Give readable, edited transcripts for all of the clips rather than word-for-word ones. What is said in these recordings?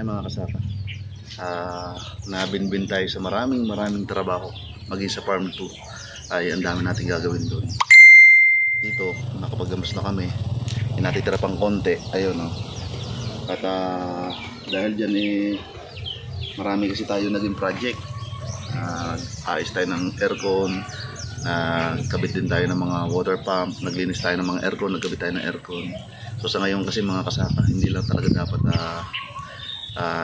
Ay mga kasaka, nabinbin tayo sa maraming trabaho. Maging sa farm 2 ay ang dami natin gagawin doon. Dito nakapagamas na kami, natitira pang konti, ayun no. At dahil dyan marami kasi tayo naging project. Ayos tayo ng aircon, nagkabit din tayo ng mga water pump, naglinis tayo ng mga aircon, nagkabit tayo ng aircon. So sa ngayon kasi mga kasaka, hindi lang talaga dapat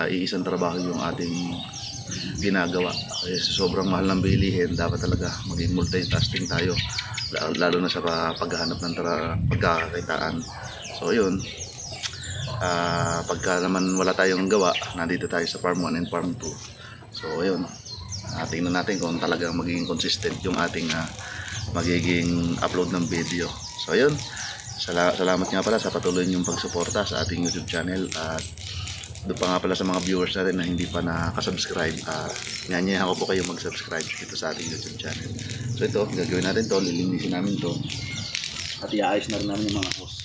iisang trabaho yung ating ginagawa. Kasi sobrang mahal ng bilihin, dapat talaga maging multitasking tayo, lalo na sa paghahanap ng pagkakakitaan. So yun, pagka naman wala tayong gawa, nandito tayo sa farm 1 and farm 2. So yun, tingnan natin kung talagang magiging consistent yung ating magiging upload ng video. So yun, salamat nga pala sa patuloy niyong pagsuporta sa ating YouTube channel. At doon pa nga pala sa mga viewers natin na hindi pa nakasubscribe, nyanyahan ko po kayo mag-subscribe dito sa ating YouTube channel. So ito, gagawin natin to, lilinisin namin to, at iayos na rin namin yung mga hose.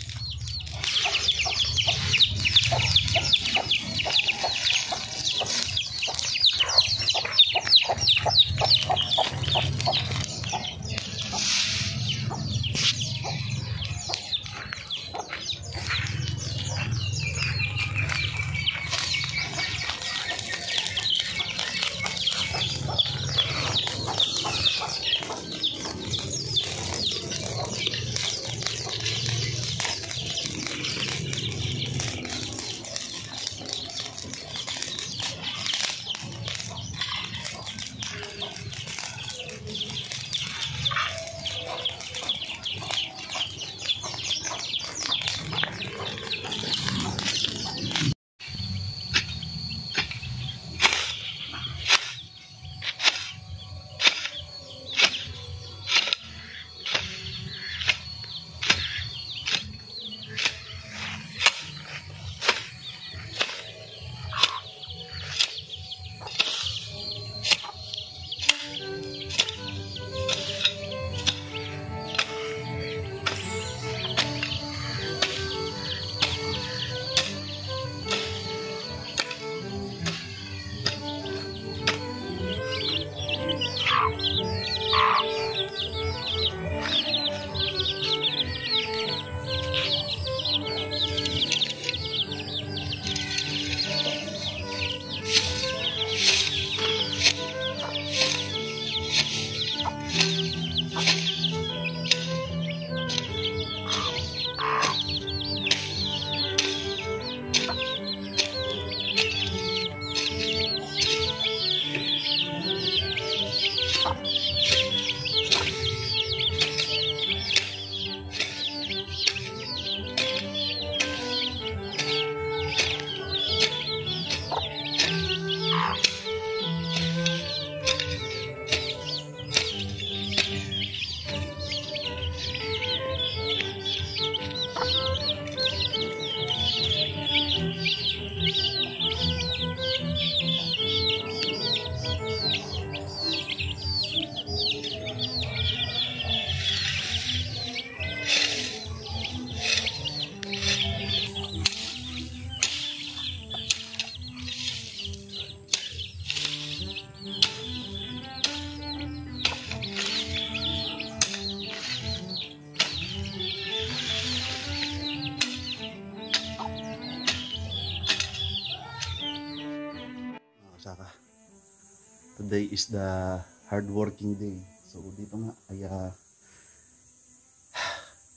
Today is the hard working day. So dito nga ay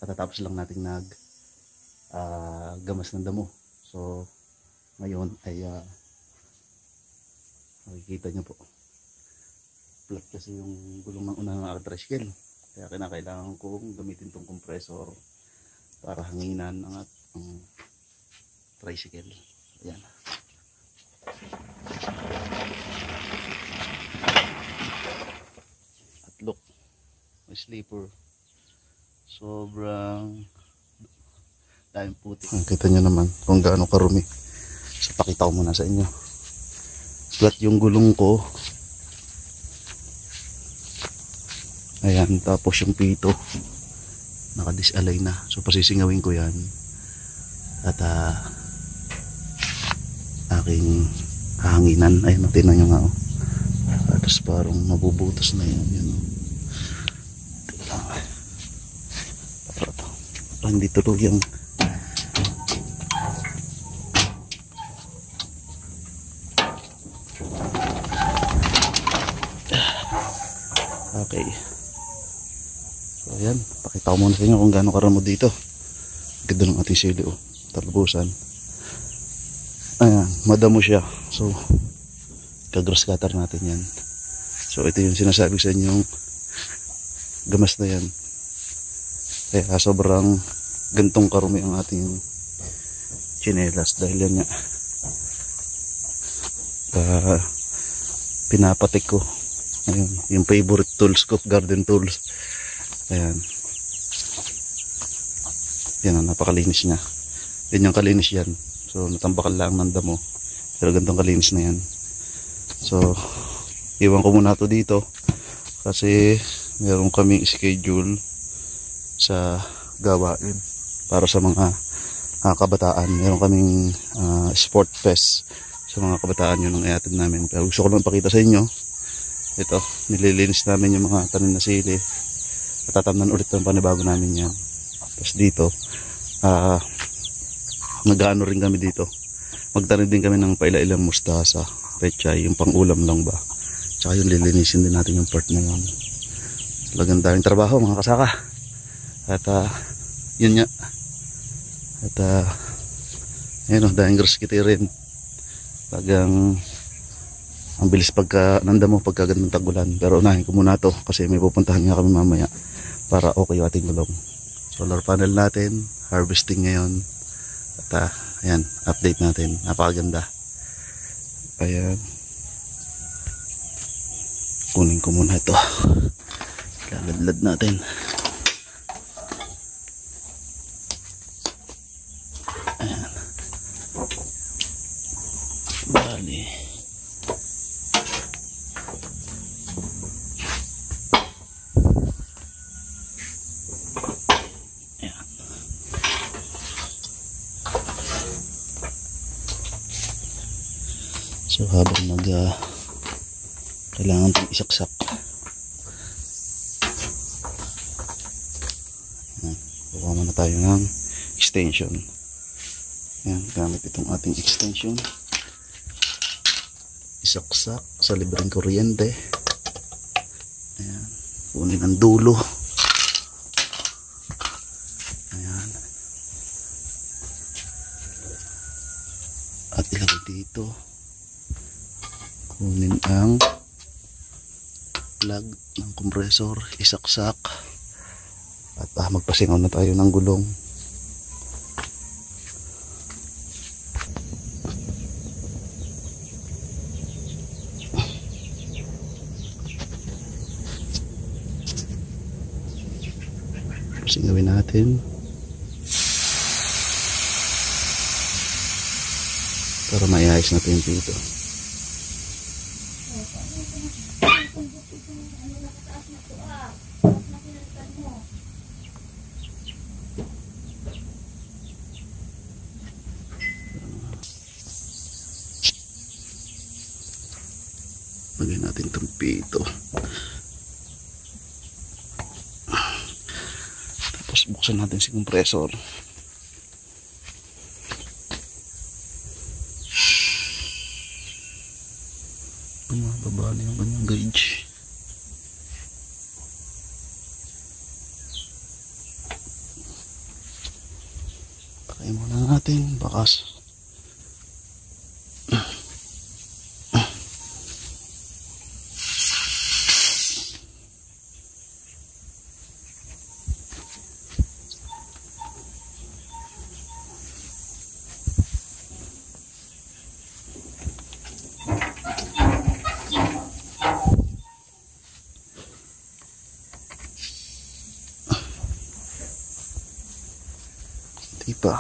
katatapos lang nating gamas ng damo. So ngayon ay makikita nyo po, flat kasi yung gulong ng unang tricycle, kaya kinakailangan kong gamitin tong compressor para hanginan ang tricycle. Ayan. Look, may sleeper, sobrang daming putik. Kita nyo naman kung gaano karumi. So pakita ko muna sa inyo. Flat yung gulong ko, ayan, tapos yung pito naka-disalign na, so pasisingawin ko yan at malaking hanginan. Ayun, tingnan nyo nga oh. Tapos parang nabubutas na yan. Yun, oh. Ito lang. Para hindi tuluyang okay. So ayan, pakita ko muna sa inyo kung gaano karamo dito. Ganda ng ating sili oh. Talbusan. Ayan, madamo siya. So kagrass cutter natin yan. So ito yung sinasabi sa inyo, yung gamas na yan. Kaya sobrang gantong karumi ang ating chinelas dahil yan nga pinapatik ko. Ayun, yung favorite tools ko, garden tools. Ayan. Yan, napakalinis niya. Yan yung kalinis yan. So natambakan lang ng damo. Pero gantong kalinis na yan. So iwan ko muna to dito kasi meron kaming schedule sa gawain para sa mga kabataan. Meron kaming sport fest sa mga kabataan, yun ang iatid namin. Pero gusto ko lang pakita sa inyo, ito, nililinis namin yung mga tanim na sili at tatamnan ulit ng panibago namin yan. Tapos dito nag-ano rin kami dito, magtanim din kami ng paila-ilang mustasa, pechay, yung pang-ulam lang ba, tsaka yung lilinisin din natin yung part na yun. Talagang daming trabaho mga kasaka. At yun nga, at ayun o, daming grass kitty rin. Tagang ang bilis pagka nanda mo pagka gandang tagulan. Pero unahin ko muna to kasi may pupuntahan nga kami mamaya para okay yung ating gulong. Solar panel natin, harvesting ngayon. At ayan, update natin, napakaganda. Ayan, kunin ko muna ito, laladlad natin. Ayan, bali ayan. So habang kailangan itong isaksak. Kuha muna tayo ng extension. Ayan, gamit itong ating extension. Isaksak sa libreng kuryente. Ayan, kunin ang dulo. Ayan. At ilagay dito. Kunin ang plug ng compressor, isaksak, at magpasingaw na tayo ng gulong. Pasingawin natin para maiayos natin yung pito. Lagyan natin itong pito. Tapos buksan natin si compressor. Bumababa na yung kanyang gauge. Pakay muna natin, bakas. Di pa.